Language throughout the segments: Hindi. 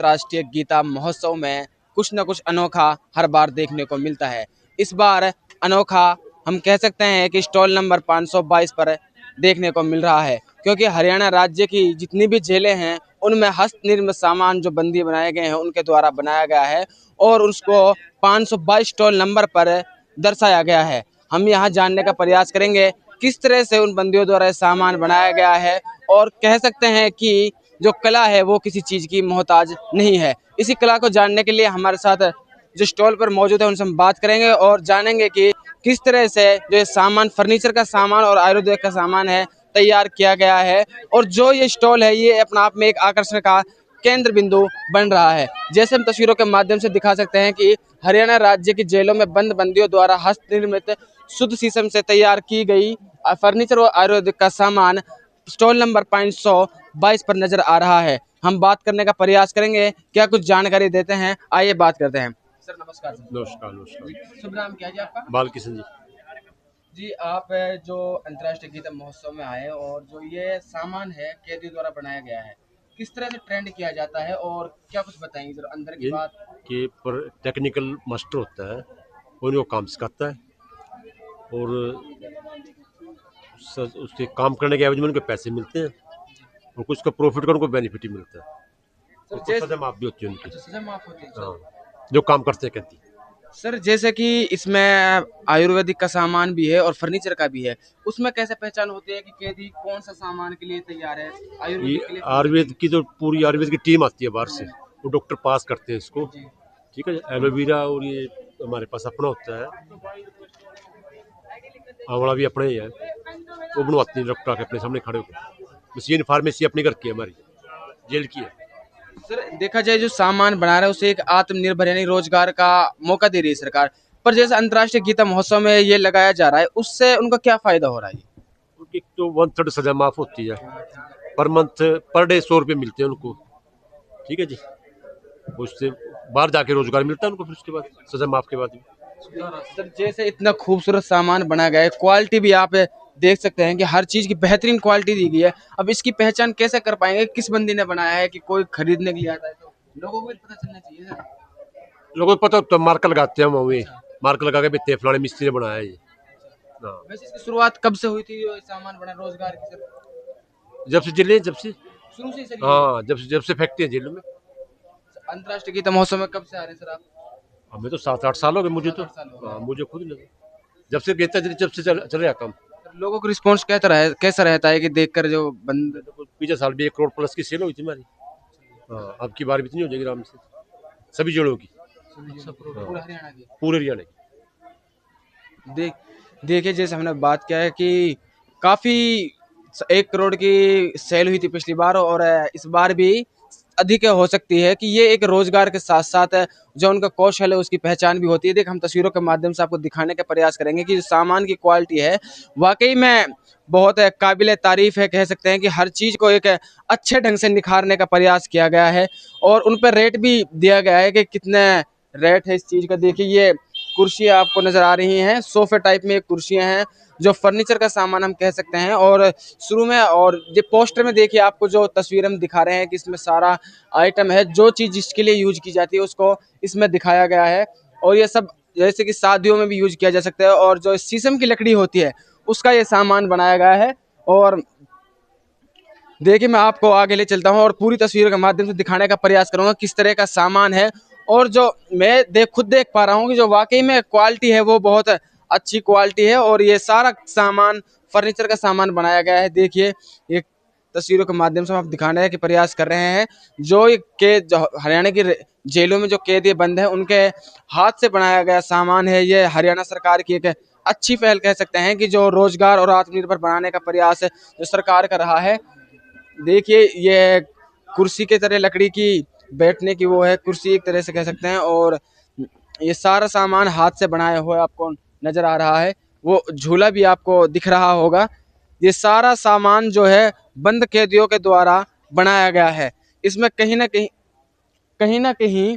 राष्ट्रीय गीता महोत्सव में कुछ न कुछ अनोखा हर बार देखने को मिलता है। इस बार अनोखा हम कह सकते हैं कि स्टॉल नंबर 522 पर देखने को मिल रहा है, क्योंकि हरियाणा राज्य की जितनी भी जेलें हैं उनमें हस्त निर्मित सामान जो बंदी बनाए गए हैं उनके द्वारा बनाया गया है और उसको 522 स्टॉल नंबर पर दर्शाया गया है। हम यहाँ जानने का प्रयास करेंगे किस तरह से उन बंदियों द्वारा सामान बनाया गया है, और कह सकते हैं कि जो कला है वो किसी चीज़ की मोहताज नहीं है। इसी कला को जानने के लिए हमारे साथ जो स्टॉल पर मौजूद है उनसे हम बात करेंगे और जानेंगे कि किस तरह से जो ये सामान, फर्नीचर का सामान और आयुर्वेदिक का सामान है, तैयार किया गया है। और जो ये स्टॉल है ये अपना आप में एक आकर्षण का केंद्र बिंदु बन रहा है। जैसे हम तस्वीरों के माध्यम से दिखा सकते हैं कि हरियाणा राज्य की जेलों में बंद बंदियों द्वारा हस्त निर्मित शुद्ध शीशम से तैयार की गई फर्नीचर और आयुर्वेदिक का सामान स्टॉल नंबर 522 पर नजर आ रहा है। हम बात करने का प्रयास करेंगे, क्या कुछ जानकारी देते हैं, आइए बात करते हैं। सर नमस्कार। नमस्कार। नमस्कार। शुभ नाम क्या है जी आपका? बालकिशन जी। जी आप जो अंतर्राष्ट्रीय गीता महोत्सव में आए और जो ये सामान है कैदियों द्वारा बनाया गया है, किस तरह से ट्रेंड किया जाता है और क्या कुछ बताएंगे जरा अंदर की ये बात? कि पर टेक्निकल मास्टर होता है, उनको काम सिखाता है और उसके काम करने के एवज में उनको पैसे मिलते हैं और कुछ का प्रॉफिट का उनको बेनिफिट ही मिलता है। सर और कुछ सजा माफ भी होती है उनकी। सजा माफ होती है। हाँ, जो काम करते हैं कहती। सर जैसे कि इसमें आयुर्वेदिक का सामान भी है और फर्नीचर का भी है, उसमें कैसे पहचान होती है कि कैदी कौन सा सामान के लिए तैयार है? आयुर्वेदिक के ये लिए आयुर्वेद की जो पूरी आयुर्वेद की टीम आती है बाहर से, वो डॉक्टर पास करते हैं इसको। जी। ठीक है, एलोवेरा और ये हमारे पास अपना होता है, आंवला भी अपना ही है, वो बनवाते हैं डॉक्टर आके अपने सामने खड़े होकर। मशीन फार्मेसी अपनी घर की है, हमारी जेल की है। सर देखा जाए जो सामान बना रहा है उसे एक आत्मनिर्भर यानी रोजगार का मौका दे रही है सरकार, पर जैसे अंतर्राष्ट्रीय गीता महोत्सव में ये लगाया जा रहा है उससे उनका क्या फायदा हो रहा है? उनकी तो 1/3 सजा माफ होती है, पर मंथ पर डे 100 रुपये मिलते हैं उनको। ठीक है जी, उससे बाहर जाके रोजगार मिलता है उनको, फिर उसके बाद सजा माफ के बाद भी। सर जैसे इतना खूबसूरत सामान बनाया गया है, क्वालिटी भी आप देख सकते हैं कि हर चीज की बेहतरीन क्वालिटी दी गई है। अब इसकी पहचान कैसे कर पाएंगे किस बंदी ने बनाया है, कि कोई खरीदने के लिए आता है तो लोगों को भी पता चलना चाहिए सर। लोगों को पता होता है, मार्क लगाते हैं हम वहीं, मार्क लगा के भी फलाने मिस्त्री ने बनाया है ये। हाँ। वैसे इसकी शुरुआत कब से हुई थी, ये सामान बना रोजगार की सर? जब से जेलें, जब से। शुरू से ही सर ये? हाँ, जब से फैक्ट्री है जेलों में। अंतर्राष्ट्रीय गीता महोत्सव में कब से आ रहे हैं सर आप? हमें तो 7-8 साल हो गए मुझे तो। 7-8 साल हो गए। हाँ, मुझे खुद लगे जब से गीता जब से चल रहा काम। लोगों का रिस्पॉन्स कैसा रहता है कि देखकर जो बंद? पिछले साल भी 1 करोड़ प्लस की सेल हुई थी हमारी। हाँ, अब की बार भी इतनी हो जाएगी आराम से, सभी जेलों की। पूरा हरियाणा की? पूरे हरियाणा की। देखिए जैसे हमने बात किया है कि काफी 1 करोड़ की सेल हुई थी पिछली बार और इस बार भी अधिक हो सकती है, कि ये एक रोजगार के साथ साथ जो उनका कौशल है उसकी पहचान भी होती है। देख हम तस्वीरों के माध्यम से आपको दिखाने का प्रयास करेंगे कि जो सामान की क्वालिटी है वाकई में बहुत काबिल तारीफ है। कह सकते हैं कि हर चीज को एक अच्छे ढंग से निखारने का प्रयास किया गया है और उन पर रेट भी दिया गया है कि कितने रेट है इस चीज का। देखिए ये कुर्सियाँ आपको नजर आ रही हैं, सोफे टाइप में कुर्सियाँ हैं जो फर्नीचर का सामान हम कह सकते हैं। और शुरू में और ये पोस्टर में देखिए आपको जो तस्वीर हम दिखा रहे हैं कि इसमें सारा आइटम है, जो चीज़ जिसके लिए यूज की जाती है उसको इसमें दिखाया गया है। और ये सब जैसे कि शादियों में भी यूज किया जा सकता है, और जो शीशम की लकड़ी होती है उसका ये सामान बनाया गया है। और देखिए मैं आपको आगे ले चलता हूँ और पूरी तस्वीर के माध्यम से दिखाने का प्रयास करूंगा किस तरह का सामान है। और जो मैं खुद देख पा रहा हूँ कि जो वाकई में क्वालिटी है वो बहुत अच्छी क्वालिटी है और ये सारा सामान फर्नीचर का सामान बनाया गया है। देखिए ये तस्वीरों के माध्यम से हम आप दिखाने के प्रयास कर रहे हैं जो जो हरियाणा की जेलों में जो कैदी बंद हैं उनके हाथ से बनाया गया सामान है। ये हरियाणा सरकार की एक अच्छी पहल कह सकते हैं कि जो रोजगार और आत्मनिर्भर बनाने का प्रयास जो सरकार कर रहा है। देखिए ये कुर्सी के तरह लकड़ी की बैठने की वो है, कुर्सी एक तरह से कह सकते हैं। और ये सारा सामान हाथ से बनाया हुआ आपको नजर आ रहा है, वो झूला भी आपको दिख रहा होगा। ये सारा सामान जो है बंद कैदियों के द्वारा बनाया गया है। इसमें कहीं ना कहीं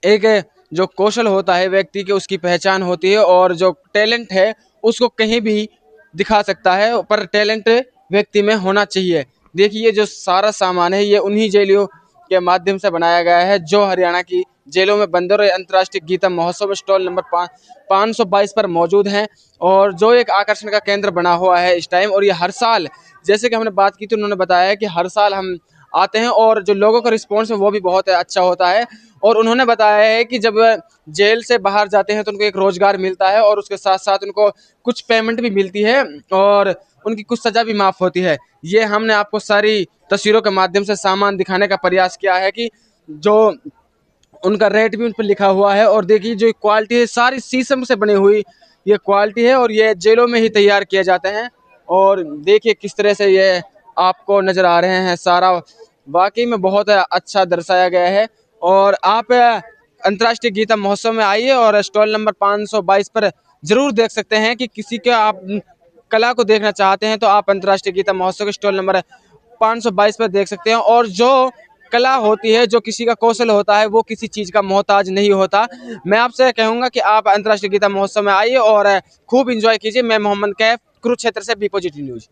एक जो कौशल होता है व्यक्ति की उसकी पहचान होती है और जो टैलेंट है उसको कहीं भी दिखा सकता है, पर टैलेंट व्यक्ति में होना चाहिए। देखिए जो सारा सामान है ये उन्हीं जेलियों के माध्यम से बनाया गया है, जो हरियाणा की जेलों में बंद और अंतर्राष्ट्रीय गीता महोत्सव में स्टॉल नंबर 522 पर मौजूद हैं, और जो एक आकर्षण का केंद्र बना हुआ है इस टाइम। और ये हर साल, जैसे कि हमने बात की थी, उन्होंने बताया कि हर साल हम आते हैं और जो लोगों का रिस्पॉन्स है वो भी बहुत अच्छा होता है। और उन्होंने बताया है कि जब जेल से बाहर जाते हैं तो उनको एक रोजगार मिलता है, और उसके साथ साथ उनको कुछ पेमेंट भी मिलती है, और उनकी कुछ सजा भी माफ होती है। ये हमने आपको सारी तस्वीरों के माध्यम से सामान दिखाने का प्रयास किया है कि जो उनका रेट भी उन पर लिखा हुआ है। और देखिए जो क्वालिटी है, सारी शीशम से बनी हुई ये क्वालिटी है, और ये जेलों में ही तैयार किए जाते हैं। और देखिए किस तरह से ये आपको नजर आ रहे हैं, सारा वाकई में बहुत अच्छा दर्शाया गया है। और आप अंतर्राष्ट्रीय गीता महोत्सव में आइए और स्टॉल नंबर 522 पर जरूर देख सकते हैं कि किसी के आप कला को देखना चाहते हैं तो आप अंतर्राष्ट्रीय गीता महोत्सव के स्टॉल नंबर 522 पर देख सकते हैं। और जो कला होती है, जो किसी का कौशल होता है, वो किसी चीज का मोहताज नहीं होता। मैं आपसे कहूंगा कि आप अंतर्राष्ट्रीय गीता महोत्सव में आइए और खूब इंजॉय कीजिए। मैं मोहम्मद कैफ, कुरुक्षेत्र से, बी पॉजिटिव न्यूज।